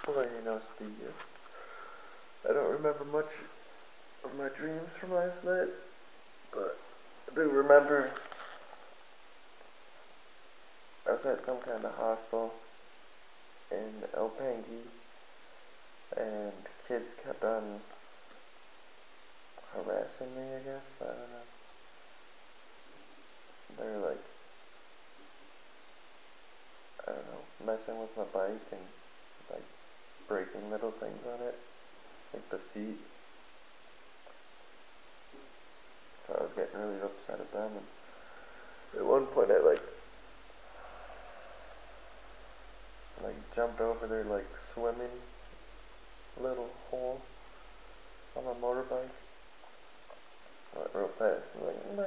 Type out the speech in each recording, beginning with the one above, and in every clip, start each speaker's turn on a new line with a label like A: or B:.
A: Buenos dias. I don't remember much of my dreams from last night, but I do remember I was at some kind of hostel in El Pangui, and kids kept on harassing me, I guess. I don't know. They were like, I don't know, messing with my bike and like breaking little things on it, like the seat. So I was getting really upset at them, and at one point I like jumped over their like swimming little hole on my motorbike. I went real fast and like, nah.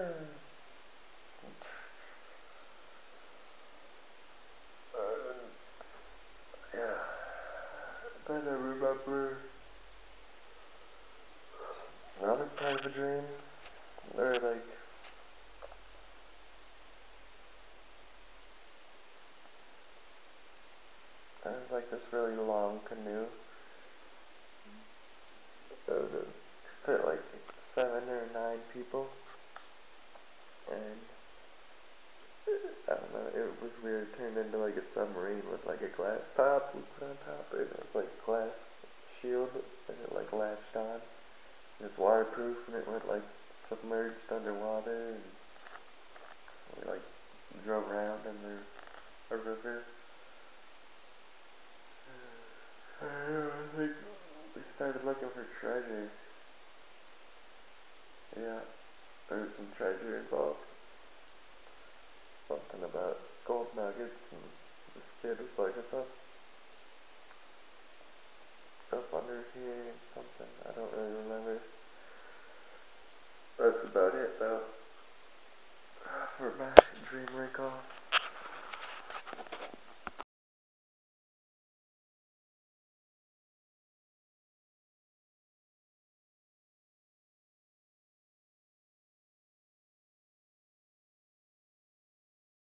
A: Yeah. Then I remember another part of a dream. Where like there was like this really long canoe. It fit like 7 or 9 people, and I don't know. It was weird. It turned into like a submarine with like a glass top we put on top, and it was like glass shield, and it like latched on. And it's waterproof, and it went like submerged underwater, and we like drove around in a river. I think we started looking for treasure. Yeah, there was some treasure involved. Something about gold nuggets, and this kid was like, I thought stuff under here and something. I don't really remember. That's about it though for my dream recall.